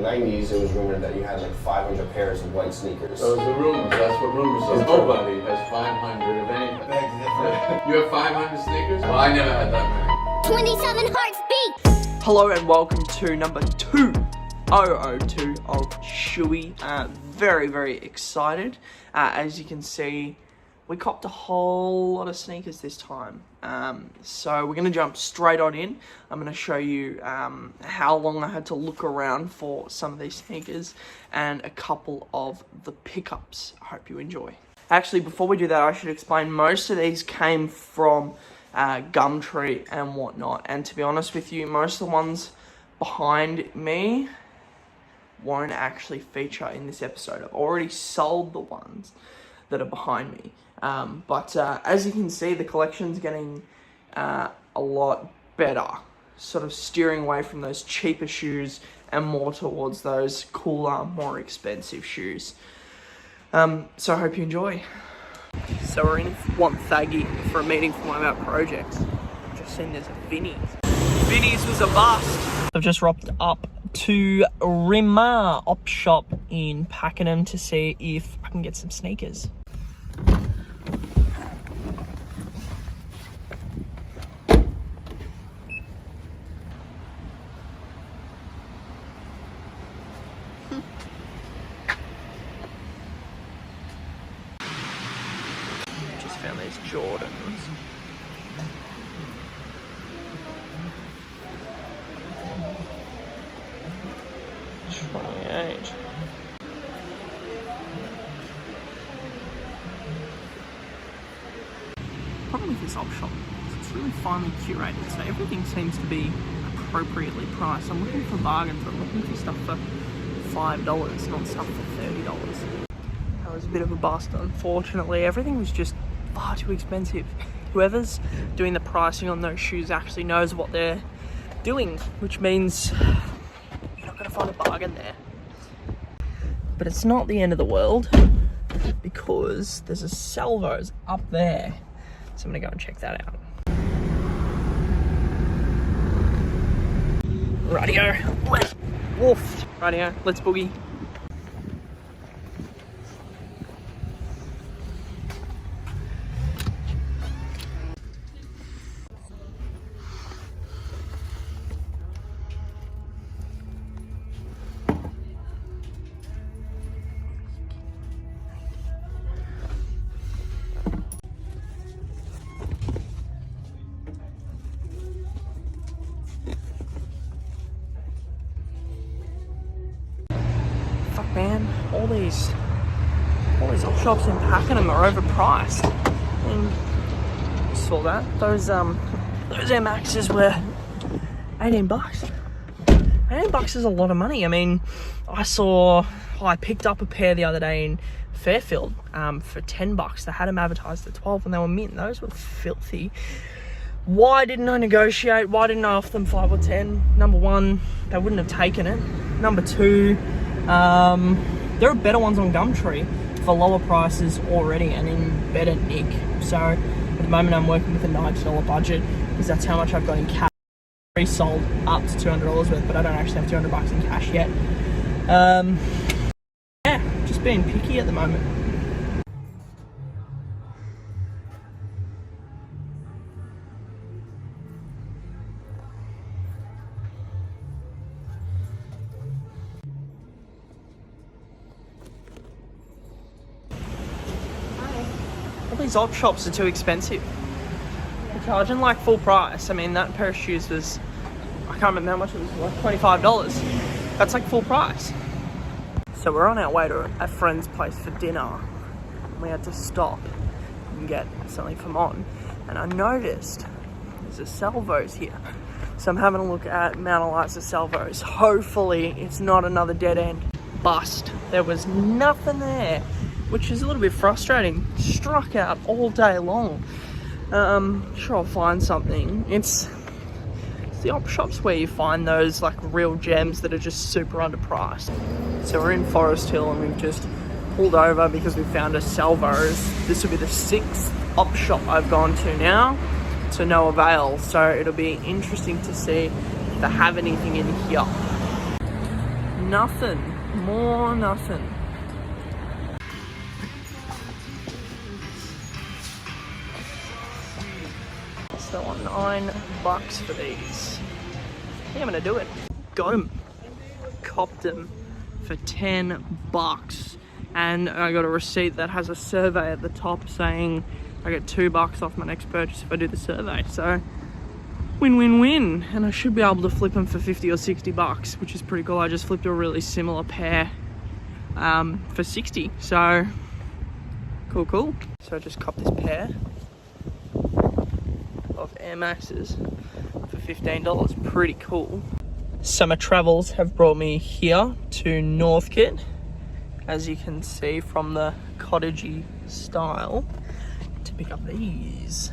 90s, it was rumored that you had like 500 pairs of white sneakers. Those are rumors. That's what rumors are. Nobody has 500 of anything. You have 500 sneakers? Well, I never had that many. 27 hearts beat! Hello and welcome to number 2002 of Shooey. Very, very excited. As you can see, we copped a whole lot of sneakers this time. So we're going to jump straight on in. I'm going to show you how long I had to look around for some of these sneakers and a couple of the pickups. I hope you enjoy. Actually, before we do that, I should explain most of these came from Gumtree and whatnot. And to be honest with you, most of the ones behind me won't actually feature in this episode. I've already sold the ones that are behind me. But as you can see, the collection's getting a lot better, sort of steering away from those cheaper shoes and more towards those cooler, more expensive shoes. So I hope you enjoy. So we're in Wonthaggi for a meeting for one of our projects. I've just seen there's a Vinnie's. Vinnie's was a bust. I've just rocked up to Remo op shop in Pakenham to see if I can get some sneakers. Just found these Jordans. Problem with this op shop is it's really finely curated, so everything seems to be appropriately priced. I'm looking for bargains, but I'm looking for stuff for $5, not stuff for $30. That was a bit of a bust, unfortunately. Everything was just far too expensive. Whoever's doing the pricing on those shoes actually knows what they're doing, which means you're not going to find a bargain there. But it's not the end of the world, because there's a Salvo's up there. So I'm gonna go and check that out. Rightio, let's woof. Rightio, let's boogie. Man, all these op shops in Pakenham are overpriced. And you saw that those Air Maxes were $18. $18 is a lot of money. I mean, I picked up a pair the other day in Fairfield for $10. They had them advertised at 12 and they were mint. Those were filthy. Why didn't I negotiate? Why didn't I offer them 5 or 10? Number one, they wouldn't have taken it. Number two, there are better ones on Gumtree for lower prices already and in better nick. So at the moment I'm working with a $90 budget because that's how much I've got in cash. Resold up to $200 worth, but I don't actually have $200 in cash yet. Yeah, just being picky at the moment. All these op shops are too expensive. They're charging like full price. I mean, that pair of shoes was, I can't remember how much it was, like $25. That's like full price. So we're on our way to a friend's place for dinner. We had to stop and get something from on. And I noticed there's a Salvo's here. So I'm having a look at Mount Eliza Salvo's. Hopefully it's not another dead end bust. There was nothing there, which is a little bit frustrating. Struck out all day long. Sure I'll find something. It's the op shops where you find those like real gems that are just super underpriced. So we're in Forest Hill and we've just pulled over because we found a Salvo's. This will be the 6th op shop I've gone to now, to no avail. So it'll be interesting to see if they have anything in here. nothing. More nothing. So on $9 for these. I think I'm gonna do it. Got him. Copped him for $10. And I got a receipt that has a survey at the top saying I get $2 off my next purchase if I do the survey. So win, win, win. And I should be able to flip them for 50 or $60, which is pretty cool. I just flipped a really similar pair for 60. So cool, cool. So I just copped this pair of Air Maxes for $15. Pretty cool. Summer travels have brought me here to Northcote, as you can see from the cottagey style, to pick up these.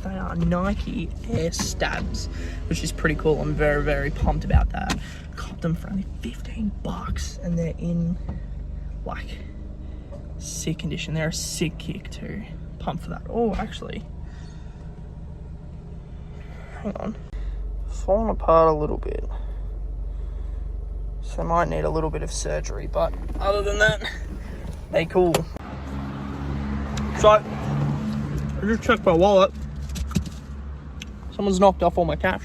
They are Nike Air Stabs, which is pretty cool. I'm very, very pumped about that. Copped them for only $15 and they're in like sick condition. They're a sick kick too. Pumped for that. Oh, actually, hang on. Falling apart a little bit. So I might need a little bit of surgery, but other than that, they cool. So, I just checked my wallet. Someone's knocked off all my cash.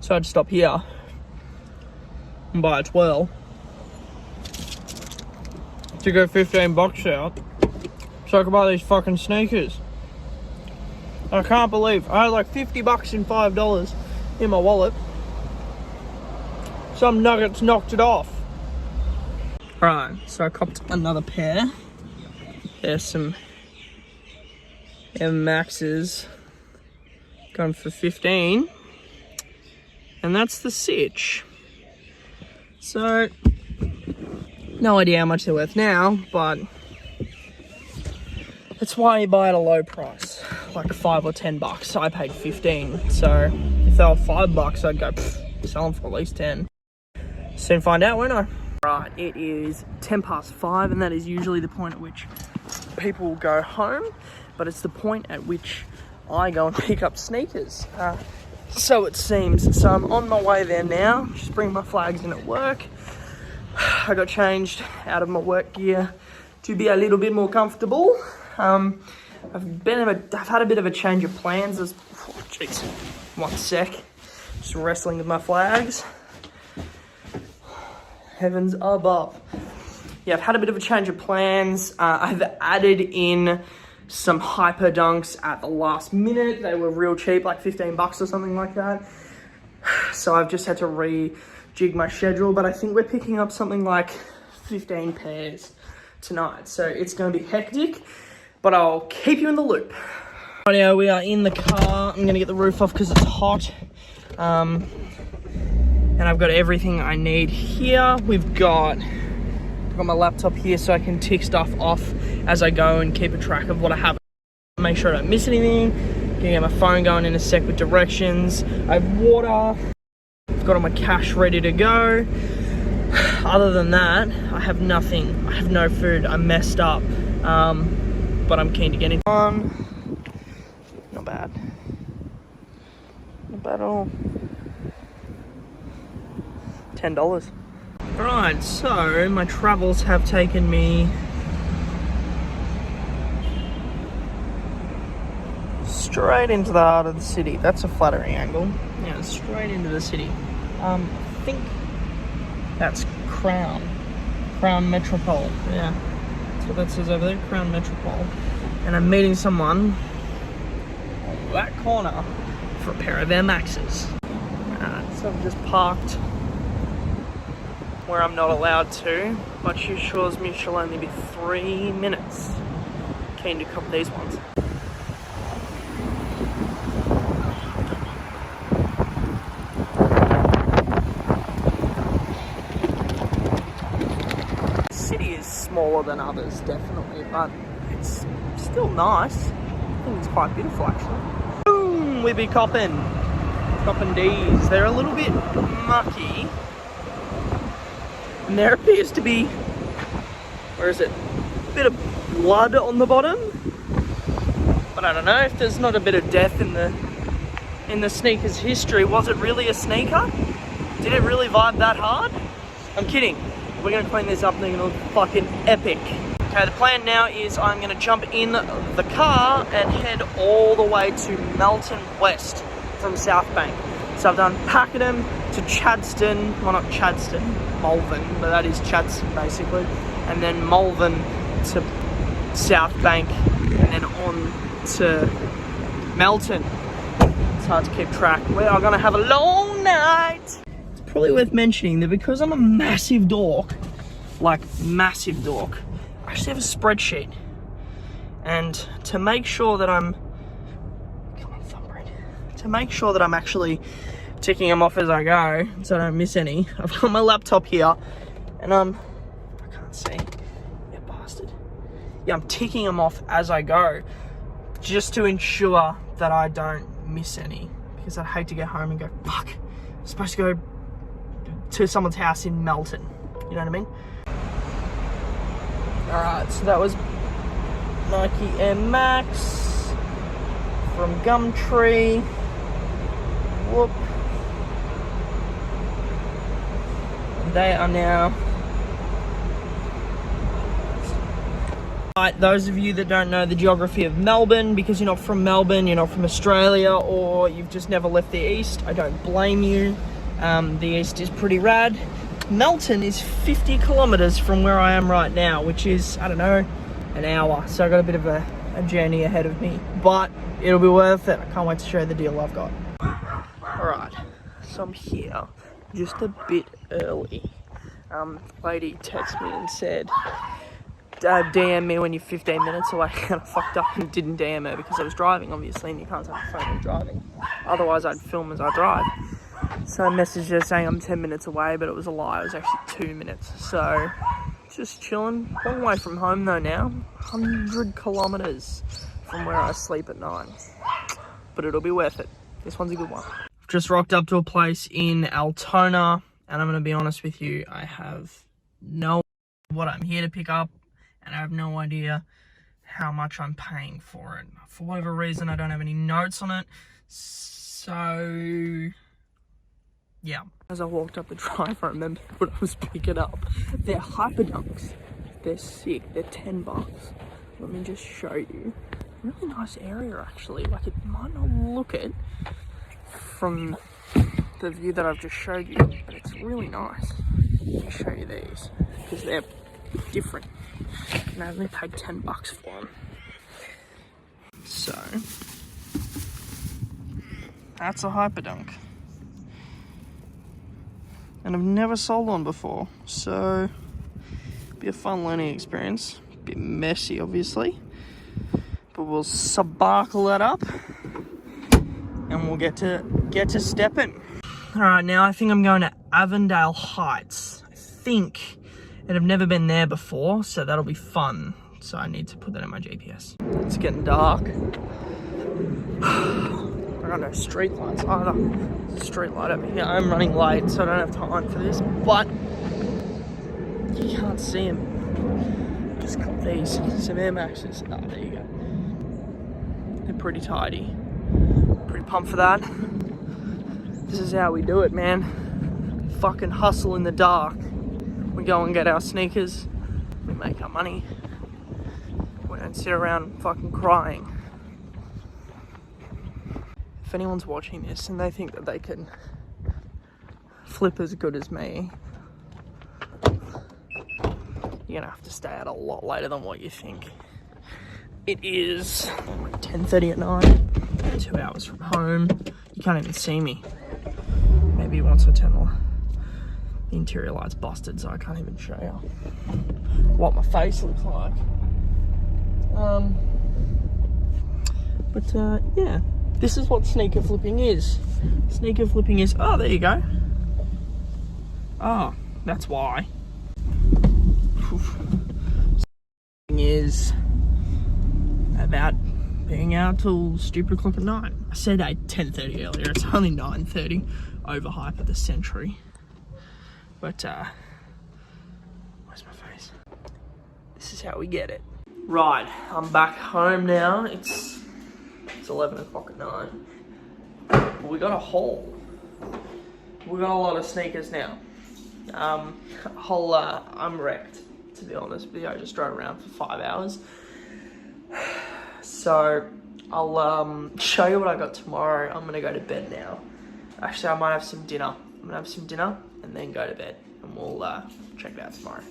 So I had to stop here and buy a twirl to go $15 out so I could buy these fucking sneakers. I can't believe I had like $50 and $5 in my wallet. Some nuggets knocked it off. Alright, so I copped another pair. There's some Air Maxes going for 15. And that's the sitch. So, no idea how much they're worth now, but that's why you buy at a low price, like $5 or $10. I paid 15, so if they were $5, I'd go sell them for at least 10. Soon find out, won't I? Right, it is 5:10, and that is usually the point at which people go home, but it's the point at which I go and pick up sneakers. So it seems. So I'm on my way there now, just bringing my flags in at work. I got changed out of my work gear to be a little bit more comfortable. I've had a bit of a change of plans. Jeez, one sec. Just wrestling with my flags. Heavens above. Yeah, I've had a bit of a change of plans. I've added in some hyper dunks at the last minute. They were real cheap, like $15 or something like that. So I've just had to rejig my schedule, but I think we're picking up something like 15 pairs tonight. So it's going to be hectic, but I'll keep you in the loop. Rightio, we are in the car. I'm going to get the roof off because it's hot. And I've got everything I need here. I've got my laptop here so I can tick stuff off as I go and keep a track of what I have. Make sure I don't miss anything. Gonna get my phone going in a sec with directions. I have water. I've got all my cash ready to go. Other than that, I have nothing. I have no food. I'm messed up. But I'm keen to get in. Not bad. Not bad at all. $10. Right, so my travels have taken me straight into the heart of the city. That's a flattering angle. Yeah, straight into the city. I think that's Crown Metropole. Yeah, that's what that says over there, Crown Metropole. And I'm meeting someone on that corner for a pair of Air Maxes. So I've just parked where I'm not allowed to, but she assures me she'll only be 3 minutes. Keen to cop these ones. The city is smaller than others, definitely, but it's still nice. I think it's quite beautiful, actually. Boom, we be copping D's. They're a little bit mucky. And there appears to be, where is it? A bit of blood on the bottom. But I don't know if there's not a bit of death in the sneaker's history. Was it really a sneaker? Did it really vibe that hard? I'm kidding. We're gonna clean this up and they're gonna look fucking epic. Okay, the plan now is I'm gonna jump in the car and head all the way to Melton West from South Bank. So I've done Pakenham to Chadstone, well not Chadstone, Malvern, but that is Chadstone basically. And then Malvern to South Bank and then on to Melton. It's hard to keep track. We are gonna have a long night. It's probably worth mentioning that because I'm a massive dork, like massive dork, I actually have a spreadsheet. And to make sure that I'm, come on thumbprint, to make sure that I'm actually ticking them off as I go, so I don't miss any, I've got my laptop here, and I can't see, you bastard. Yeah, I'm ticking them off as I go, just to ensure that I don't miss any, because I'd hate to get home and go, fuck, I'm supposed to go to someone's house in Melton, you know what I mean? Alright, so that was Nike Air Max from Gumtree. Whoop. They are now. Right, those of you that don't know the geography of Melbourne, because you're not from Melbourne, you're not from Australia, or you've just never left the east, I don't blame you. The east is pretty rad. Melton is 50 kilometers from where I am right now, which is, I don't know, an hour. So I got a bit of a journey ahead of me, but it'll be worth it. I can't wait to show you the deal I've got. Alright, so I'm here just a bit early. Lady texted me and said, DM me when you're 15 minutes away, and I fucked up and didn't DM her because I was driving, obviously, and you can't have a phone when driving. Otherwise, I'd film as I drive. So I messaged her saying I'm 10 minutes away, but it was a lie. It was actually 2 minutes. So, just chilling. Long way from home though now. 100 kilometers from where I sleep at night. But it'll be worth it. This one's a good one. Just rocked up to a place in Altona, and I'm going to be honest with you, I have no idea what I'm here to pick up, and I have no idea how much I'm paying for it. For whatever reason, I don't have any notes on it. So, yeah. As I walked up the drive, I remembered what I was picking up. They're Hyperdunks. They're sick. They're $10. Let me just show you. Really nice area, actually. Like, it might not look it from the view that I've just showed you, but it's really nice. Let me show you these, because they're different. And I only paid $10 for them. So, that's a Hyperdunk. And I've never sold one before, so be a fun learning experience. A bit messy, obviously, but we'll sparkle that up, and we'll get to stepping. All right, now I think I'm going to Avondale Heights. I think, and I've never been there before, so that'll be fun. So I need to put that in my GPS. It's getting dark. I got no street lights either. There's a street light over here. I'm running late, so I don't have time for this, but you can't see them. Just got these, some Air Maxes. Oh, there you go. They're pretty tidy. Pretty pumped for that. This is how we do it, man. Fucking hustle in the dark. We go and get our sneakers. We make our money. We don't sit around fucking crying. If anyone's watching this and they think that they can flip as good as me, you're gonna have to stay out a lot later than what you think. It is 10:30 at night, 2 hours from home. You can't even see me. Maybe once I turn the interior light's busted, so I can't even show you what my face looks like. Yeah. This is what sneaker flipping is. Sneaker flipping is, oh, there you go. Oh, that's why. Is about being out till stupid o'clock at night. I said 10:30 earlier, it's only 9:30. Overhype of the century. But, where's my face? This is how we get it. Right, I'm back home now. It's 11 o'clock at night. But we got a haul. we got a lot of sneakers now. I'm wrecked, to be honest with you. I just drove around for 5 hours. So, I'll show you what I got tomorrow. I'm gonna go to bed now. Actually, I might have some dinner. I'm gonna have some dinner and then go to bed. And we'll check it out tomorrow.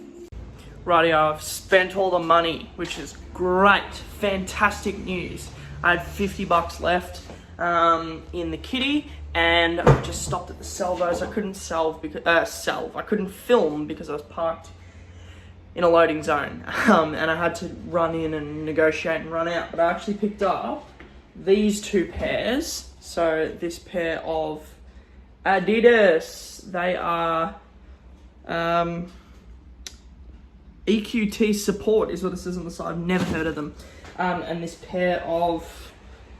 Rightio, I've spent all the money, which is great. Fantastic news. I had $50 left in the kitty, and I just stopped at the salvos. I couldn't I couldn't film because I was parked in a loading zone, and I had to run in and negotiate and run out. But I actually picked up these two pairs. So this pair of Adidas, they are EQT Support is what it says on the side. I've never heard of them. And this pair of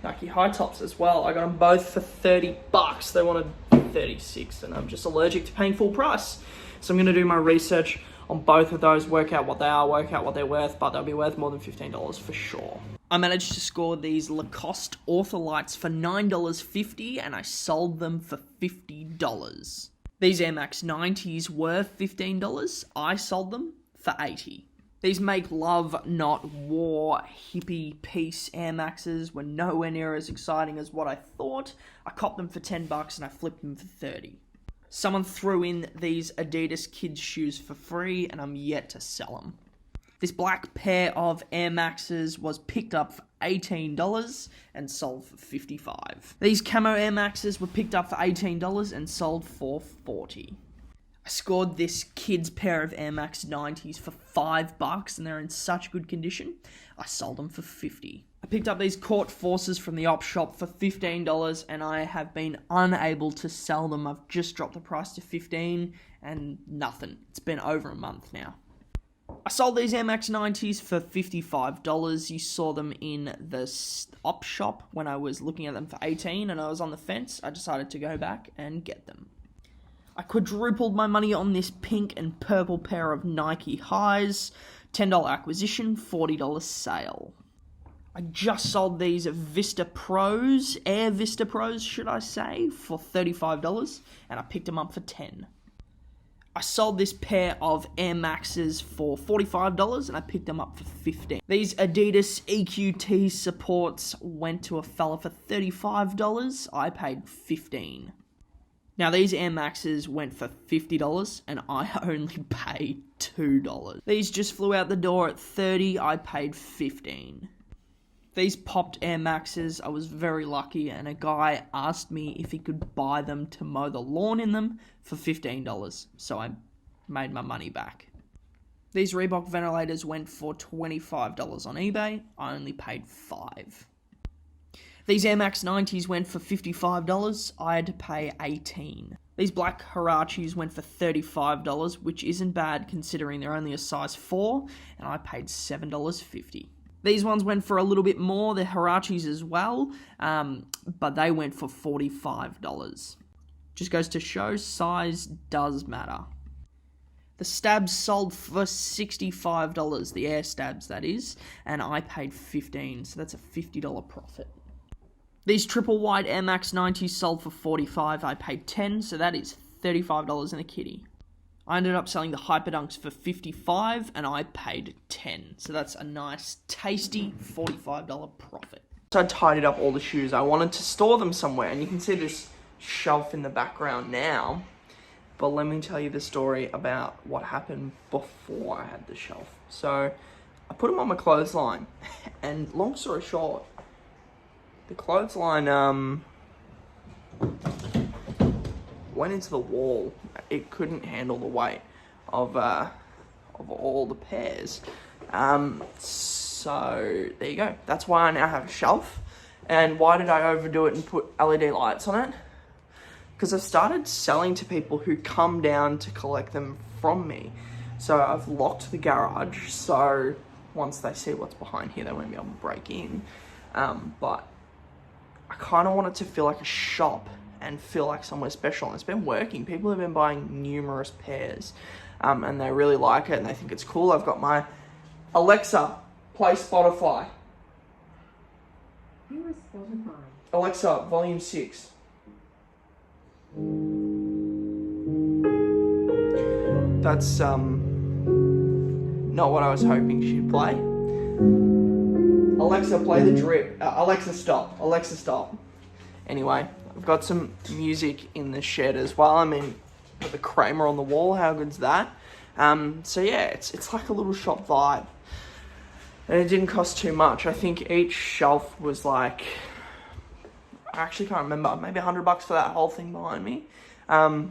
Nike high tops as well. I got them both for $30. They wanted 36, and I'm just allergic to paying full price. So I'm going to do my research on both of those, work out what they are, work out what they're worth, but they'll be worth more than $15 for sure. I managed to score these Lacoste Ortholites for $9.50, and I sold them for $50. These Air Max 90s were $15. I sold them for $80. These make love, not war, hippie peace Air Maxes were nowhere near as exciting as what I thought. I copped them for $10 and I flipped them for $30. Someone threw in these Adidas kids shoes for free, and I'm yet to sell them. This black pair of Air Maxes was picked up for $18 and sold for $55. These camo Air Maxes were picked up for $18 and sold for $40. I scored this kid's pair of Air Max 90s for $5, and they're in such good condition. I sold them for $50. I picked up these Court Forces from the op shop for $15, and I have been unable to sell them. I've just dropped the price to $15 and nothing. It's been over a month now. I sold these Air Max 90s for $55. You saw them in the op shop when I was looking at them for $18, and I was on the fence. I decided to go back and get them. I quadrupled my money on this pink and purple pair of Nike highs. $10 acquisition, $40 sale. I just sold these Vista Pros, Air Vista Pros should I say, for $35, and I picked them up for $10. I sold this pair of Air Maxes for $45, and I picked them up for $15. These Adidas EQT Supports went to a fella for $35. I paid $15. Now, these Air Maxes went for $50, and I only paid $2. These just flew out the door at $30. I paid $15. These popped Air Maxes, I was very lucky, and a guy asked me if he could buy them to mow the lawn in them for $15, so I made my money back. These Reebok ventilators went for $25 on eBay. I only paid $5. These Air Max 90s went for $55. I had to pay $18. These black Huaraches went for $35, which isn't bad considering they're only a size 4, and I paid $7.50. These ones went for a little bit more, they're Huaraches as well, but they went for $45. Just goes to show size does matter. The stabs sold for $65, the Air Stabs that is, and I paid $15, so that's a $50 profit. These triple white Air Max 90s sold for $45, I paid $10, so that is $35 in a kitty. I ended up selling the Hyperdunks for $55, and I paid $10, so that's a nice, tasty $45 profit. So I tidied up all the shoes. I wanted to store them somewhere, and you can see this shelf in the background now, but let me tell you the story about what happened before I had the shelf. So I put them on my clothesline, and long story short, the clothesline went into the wall. It couldn't handle the weight of all the pairs. So there you go. That's why I now have a shelf. And why did I overdo it and put LED lights on it? Because I've started selling to people who come down to collect them from me. So I've locked the garage, so once they see what's behind here, they won't be able to break in. But I kind of want it to feel like a shop and feel like somewhere special. And it's been working. People have been buying numerous pairs, and they really like it and they think it's cool. I've got my Alexa, play Spotify. Here is Spotify. Alexa, volume 6. That's not what I was hoping she'd play. Alexa, play the drip. Alexa, stop. Alexa, stop. Anyway, I've got some music in the shed as well. I mean, got the Kramer on the wall. How good's that? So yeah, it's like a little shop vibe. And it didn't cost too much. I think each shelf was like, I actually can't remember, maybe $100 for that whole thing behind me. Yeah,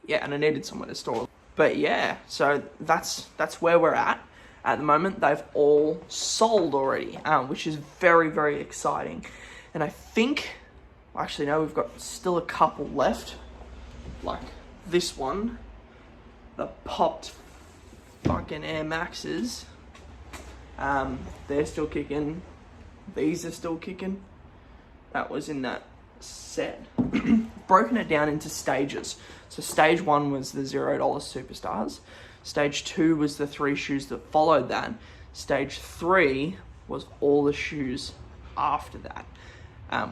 and I needed somewhere to store. But yeah, so that's where we're at the moment. They've all sold already, which is very, very exciting. And I think, actually no, we've got still a couple left. Like this one, the popped fucking Air Maxes. They're still kicking. These are still kicking. That was in that set. Broken it down into stages. So stage 1 was the $0 superstars. Stage 2 was the 3 shoes that followed that. Stage 3 was all the shoes after that,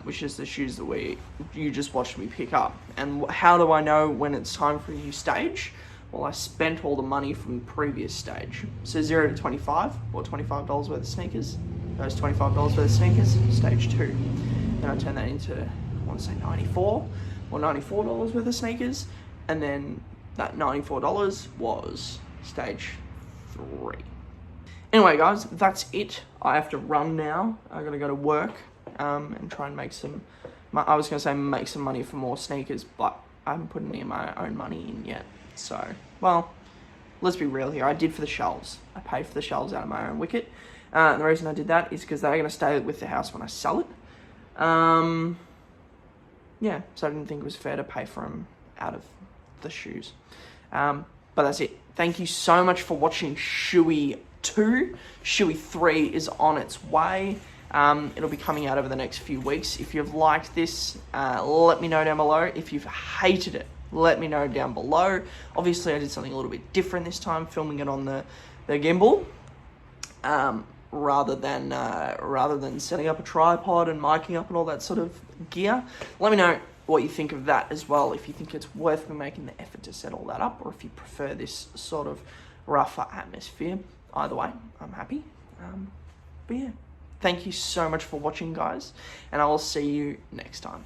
which is the shoes that you just watched me pick up. And how do I know when it's time for a new stage? Well, I spent all the money from the previous stage. So 0 to 25, or $25 worth of sneakers. Those $25 worth of sneakers, stage 2. Then I turned that into, I want to say 94 or $94 worth of sneakers. And then that $94 was stage 3. Anyway, guys, that's it. I have to run now. I gotta go to work and try and make some, I was gonna say make some money for more sneakers, but I haven't put any of my own money in yet. So, well, let's be real here. I did for the shelves. I paid for the shelves out of my own wicket. And the reason I did that is because they're going to stay with the house when I sell it. Yeah, so I didn't think it was fair to pay for them out of the shoes. But that's it. Thank you so much for watching Shooey 2. Shooey 3 is on its way. It'll be coming out over the next few weeks. If you've liked this, let me know down below. If you've hated it, let me know down below. Obviously, I did something a little bit different this time, filming it on the gimbal, rather than setting up a tripod and miking up and all that sort of gear. Let me know what you think of that as well. If you think it's worth me making the effort to set all that up, or if you prefer this sort of rougher atmosphere. Either way, I'm happy. But yeah, thank you so much for watching, guys, and I will see you next time.